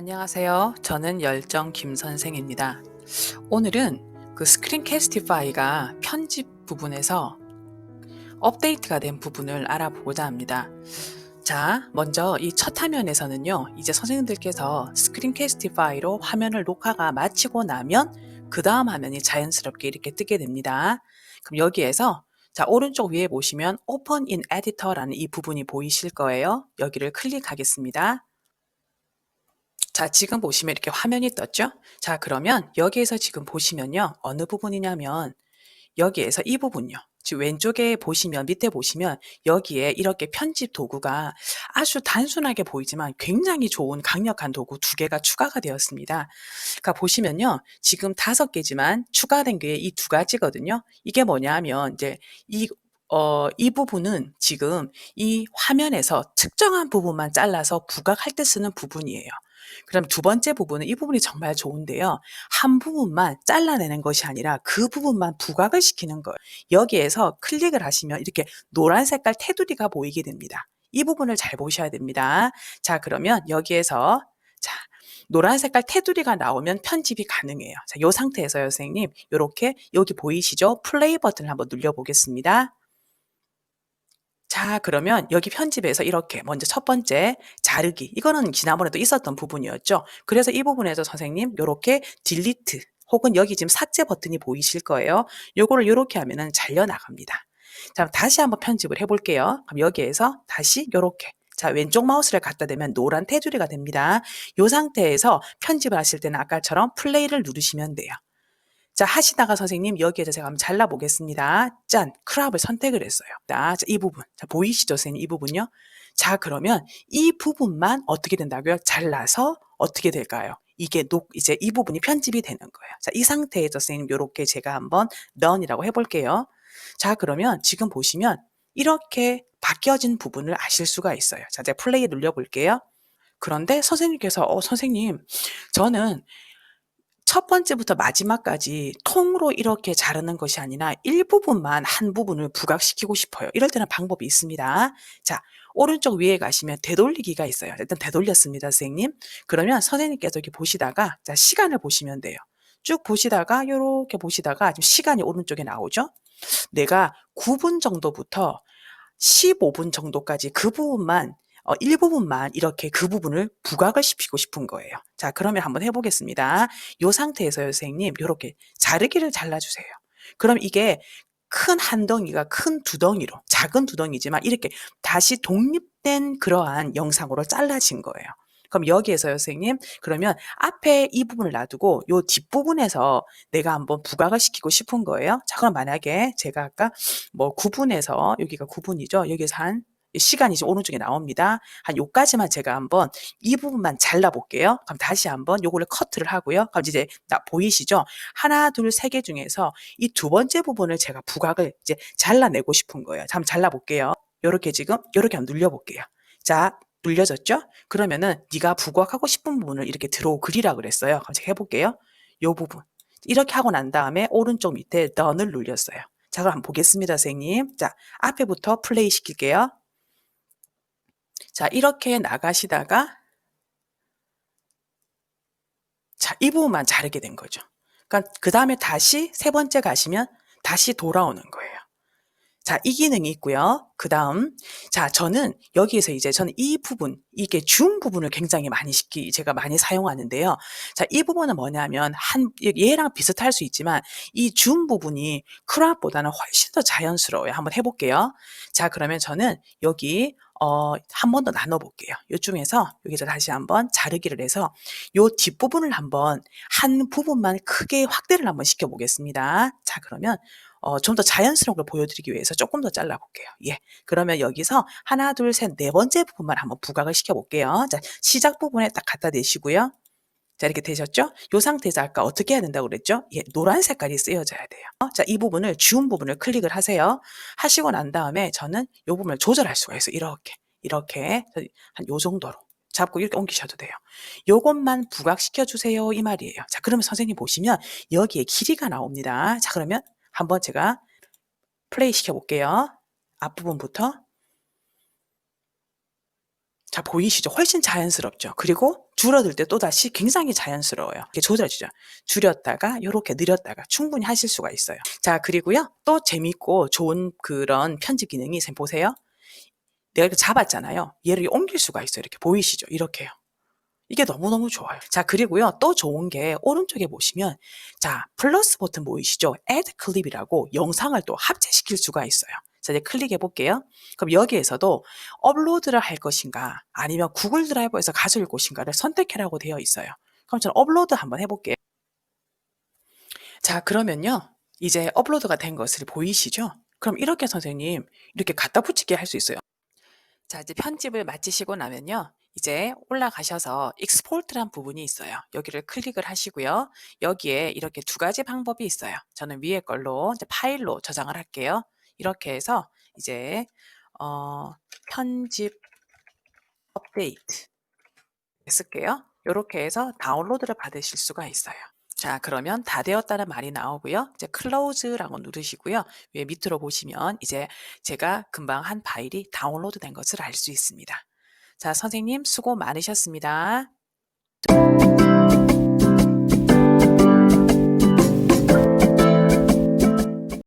안녕하세요. 저는 열정 김 선생입니다. 오늘은 그 스크린캐스티파이가 편집 부분에서 업데이트가 된 부분을 알아보고자 합니다. 자, 먼저 이 첫 화면에서는요, 이제 선생님들께서 스크린캐스티파이로 화면을 녹화가 마치고 나면 그 다음 화면이 자연스럽게 이렇게 뜨게 됩니다. 그럼 여기에서 자, 오른쪽 위에 보시면 Open in Editor라는 이 부분이 보이실 거예요. 여기를 클릭하겠습니다. 자, 지금 보시면 이렇게 화면이 떴죠? 자, 그러면 여기에서 지금 보시면요. 어느 부분이냐면 여기에서 이 부분요. 지금 왼쪽에 보시면 밑에 보시면 여기에 이렇게 편집 도구가 아주 단순하게 보이지만 굉장히 좋은 강력한 도구 두 개가 추가가 되었습니다. 그러니까 보시면요. 지금 5개지만 추가된 게 이 두 가지거든요. 이게 뭐냐면 이제 이 이 부분은 지금 이 화면에서 특정한 부분만 잘라서 부각할 때 쓰는 부분이에요. 그럼 두 번째 부분은 이 부분이 정말 좋은데요. 한 부분만 잘라내는 것이 아니라 그 부분만 부각을 시키는 거예요. 여기에서 클릭을 하시면 이렇게 노란 색깔 테두리가 보이게 됩니다. 이 부분을 잘 보셔야 됩니다. 자, 그러면 여기에서 자, 노란 색깔 테두리가 나오면 편집이 가능해요. 자, 요 상태에서요, 선생님. 요렇게 여기 보이시죠? 플레이 버튼을 한번 눌러 보겠습니다. 자, 그러면 여기 편집에서 이렇게 먼저 첫 번째 자르기. 이거는 지난번에도 있었던 부분이었죠. 그래서 이 부분에서 선생님 요렇게 딜리트 혹은 여기 지금 삭제 버튼이 보이실 거예요. 요거를 요렇게 하면은 잘려 나갑니다. 자, 다시 한번 편집을 해 볼게요. 그럼 여기에서 다시 요렇게 자, 왼쪽 마우스를 갖다 대면 노란 테두리가 됩니다. 요 상태에서 편집을 하실 때는 아까처럼 플레이를 누르시면 돼요. 자, 하시다가 선생님 여기에서 제가 한번 잘라 보겠습니다. 짠! 크롭을 선택을 했어요. 자, 이 부분. 자, 보이시죠, 선생님? 이 부분요? 자, 그러면 이 부분만 어떻게 된다고요? 잘라서 어떻게 될까요? 이게 이제 이 부분이 편집이 되는 거예요. 자, 이 상태에서 선생님 요렇게 제가 한번 None이라고 해 볼게요. 자, 그러면 지금 보시면 이렇게 바뀌어진 부분을 아실 수가 있어요. 자, 제가 플레이 눌려 볼게요. 그런데 선생님께서 선생님 저는 첫 번째부터 마지막까지 통으로 이렇게 자르는 것이 아니라 일부분만 한 부분을 부각시키고 싶어요. 이럴 때는 방법이 있습니다. 자, 오른쪽 위에 가시면 되돌리기가 있어요. 일단 되돌렸습니다, 선생님. 그러면 선생님께서 이렇게 보시다가 자, 시간을 보시면 돼요. 쭉 보시다가 요렇게 보시다가 지금 시간이 오른쪽에 나오죠? 내가 9분 정도부터 15분 정도까지 그 부분만 일부분만 이렇게 그 부분을 부각을 시키고 싶은 거예요. 자, 그러면 한번 해 보겠습니다. 요 상태에서요, 선생님 요렇게 자르기를 잘라 주세요. 그럼 이게 큰 한 덩이가 큰 두 덩이로 작은 두 덩이지만 이렇게 다시 독립된 그러한 영상으로 잘라진 거예요. 그럼 여기에서요, 선생님 그러면 앞에 이 부분을 놔두고 요 뒷부분에서 내가 한번 부각을 시키고 싶은 거예요. 자, 그럼 만약에 제가 아까 뭐 9분에서 여기가 9분이죠. 여기서 한 시간이 지금 오른쪽에 나옵니다. 한 요까지만 제가 한번 이 부분만 잘라 볼게요. 그럼 다시 한번 요거를 커트를 하고요. 그럼 이제 보이시죠? 하나, 둘, 세 개 중에서 이 두 번째 부분을 제가 부각을 이제 잘라내고 싶은 거예요. 자, 한번 잘라 볼게요. 요렇게 지금 요렇게 한번 눌려 볼게요. 자, 눌려졌죠? 그러면은 네가 부각하고 싶은 부분을 이렇게 드로우 그리라 그랬어요. 그럼 제가 해 볼게요. 요 부분. 이렇게 하고 난 다음에 오른쪽 밑에 None을 눌렸어요. 자, 그럼 한번 보겠습니다, 선생님. 자, 앞에부터 플레이 시킬게요. 자, 이렇게 나가시다가 자, 이 부분만 자르게 된 거죠. 그러니까 그다음에 다시 세 번째 가시면 다시 돌아오는 거예요. 자, 이 기능이 있고요. 그다음 자, 저는 여기에서 이제 저는 이 부분 이게 줌 부분을 굉장히 많이 제가 많이 사용하는데요. 자, 이 부분은 뭐냐면 얘랑 비슷할 수 있지만 이 줌 부분이 크롭보다는 훨씬 더 자연스러워요. 한번 해 볼게요. 자, 그러면 저는 여기 한 번 더 나눠 볼게요. 요중에서 여기서 다시 한번 자르기를 해서 요 뒷부분을 한번 한 부분만 크게 확대를 한번 시켜 보겠습니다. 자, 그러면 좀 더 자연스러운 걸 보여드리기 위해서 조금 더 잘라 볼게요. 예. 그러면 여기서 하나, 둘, 셋, 네 번째 부분만 한번 부각을 시켜 볼게요. 자, 시작 부분에 딱 갖다 대시고요. 자, 이렇게 되셨죠? 요 상태에서 아까 어떻게 해야 된다고 그랬죠? 예, 노란 색깔이 쓰여져야 돼요. 자, 이 부분을 지운 부분을 클릭을 하세요. 하시고 난 다음에 저는 요 부분을 조절할 수가 있어요. 이렇게 한 요 정도로 잡고 이렇게 옮기셔도 돼요. 요것만 부각시켜 주세요 이 말이에요. 자, 그러면 선생님 보시면 여기에 길이가 나옵니다. 자, 그러면 한번 제가 플레이 시켜 볼게요. 앞부분부터. 자, 보이시죠? 훨씬 자연스럽죠? 그리고 줄어들 때 또다시 굉장히 자연스러워요. 이렇게 조져지죠. 줄였다가 요렇게 늘렸다가 충분히 하실 수가 있어요. 자, 그리고요. 또 재밌고 좋은 그런 편집 기능이 선생님 보세요. 내가 이렇게 잡았잖아요. 얘를 옮길 수가 있어요. 이렇게 보이시죠? 이렇게요. 이게 너무너무 좋아요. 자, 그리고요. 또 좋은 게 오른쪽에 보시면 자, 플러스 버튼 보이시죠? Add Clip이라고 영상을 또 합체시킬 수가 있어요. 자, 이제 클릭해 볼게요. 그럼 여기에서도 업로드를 할 것인가 아니면 구글 드라이버에서 가져올 것인가를 선택해라고 되어 있어요. 그럼 저는 업로드 한번 해 볼게요. 자, 그러면요. 이제 업로드가 된 것을 보이시죠? 그럼 이렇게 선생님 이렇게 갖다 붙이게 할 수 있어요. 자, 이제 편집을 마치시고 나면요. 이제 올라가셔서 익스포트란 부분이 있어요. 여기를 클릭을 하시고요. 여기에 이렇게 두 가지 방법이 있어요. 저는 위에 걸로 이제 파일로 저장을 할게요. 이렇게 해서 이제 편집 업데이트 쓸게요. 이렇게 해서 다운로드를 받으실 수가 있어요. 자, 그러면 다 되었다는 말이 나오고요. 이제 클로즈라고 누르시고요. 위에 밑으로 보시면 이제 제가 금방 한 파일이 다운로드 된 것을 알 수 있습니다. 자, 선생님 수고 많으셨습니다.